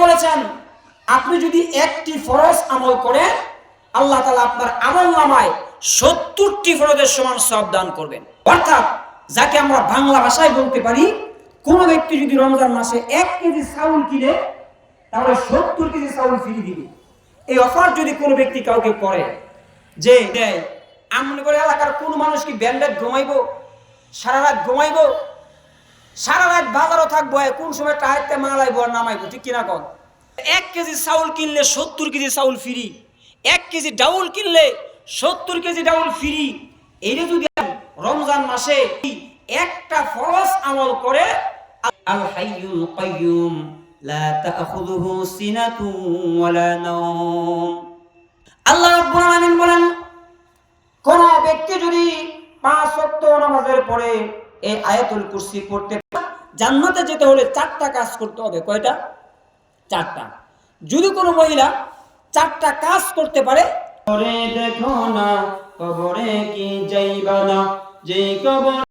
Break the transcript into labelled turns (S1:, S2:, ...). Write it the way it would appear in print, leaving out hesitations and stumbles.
S1: বলেছেন আপনি যদি একটি ফরজ আমল করেন আল্লাহ তাআলা আপনার আমলনামায় 70টি ফরজের সমান সওয়াব দান করবেন। অর্থাৎ যাকে আমরা বাংলা ভাষায় বলতে পারি, কোন ব্যক্তি যদি রমজান মাসে 1 কেজি চাউল কিনে তাহলে 70 কেজি চাউল ফ্রি দিবে। এই অফার যদি কোনো ব্যক্তি কাউকে করে যে দেয়, আমন করে এলাকার কোন মানুষ কি ব্যান্ডেড ঘুমাইবো, সারা রাত ঘুমাইবো, সারা রাত বাজারও থাকবো, কোন সময় টায়ারতে মালাইবো আর নামাইবো, ঠিক কিনা কন? 1 কেজি চাউল কিনলে 70 কেজি চাউল ফ্রি, 1 কেজি ডাউল কিনলে 70 কেজি ডাউল ফ্রি। এই যদি রমজান মাসে একটা ফরজ আমল করে, আল হাইয়ুল কাইয়ুম লা তাখুযুহু সিনাতুন ওয়ালা নাওম, আল্লাহ রাব্বুল আলামিন বলেন কোন ব্যক্তি যদি 5 ওয়াক্ত নামাজের পরে এই আয়াতুল কুরসি পড়তে, জান্নাতে যেতে হলে 4টা কাজ করতে হবে। কয়টা? 4টা। যদি কোনো মহিলা 4টা কাজ করতে পারে, দেখো না কবরে কি যাইবা না, যে কবর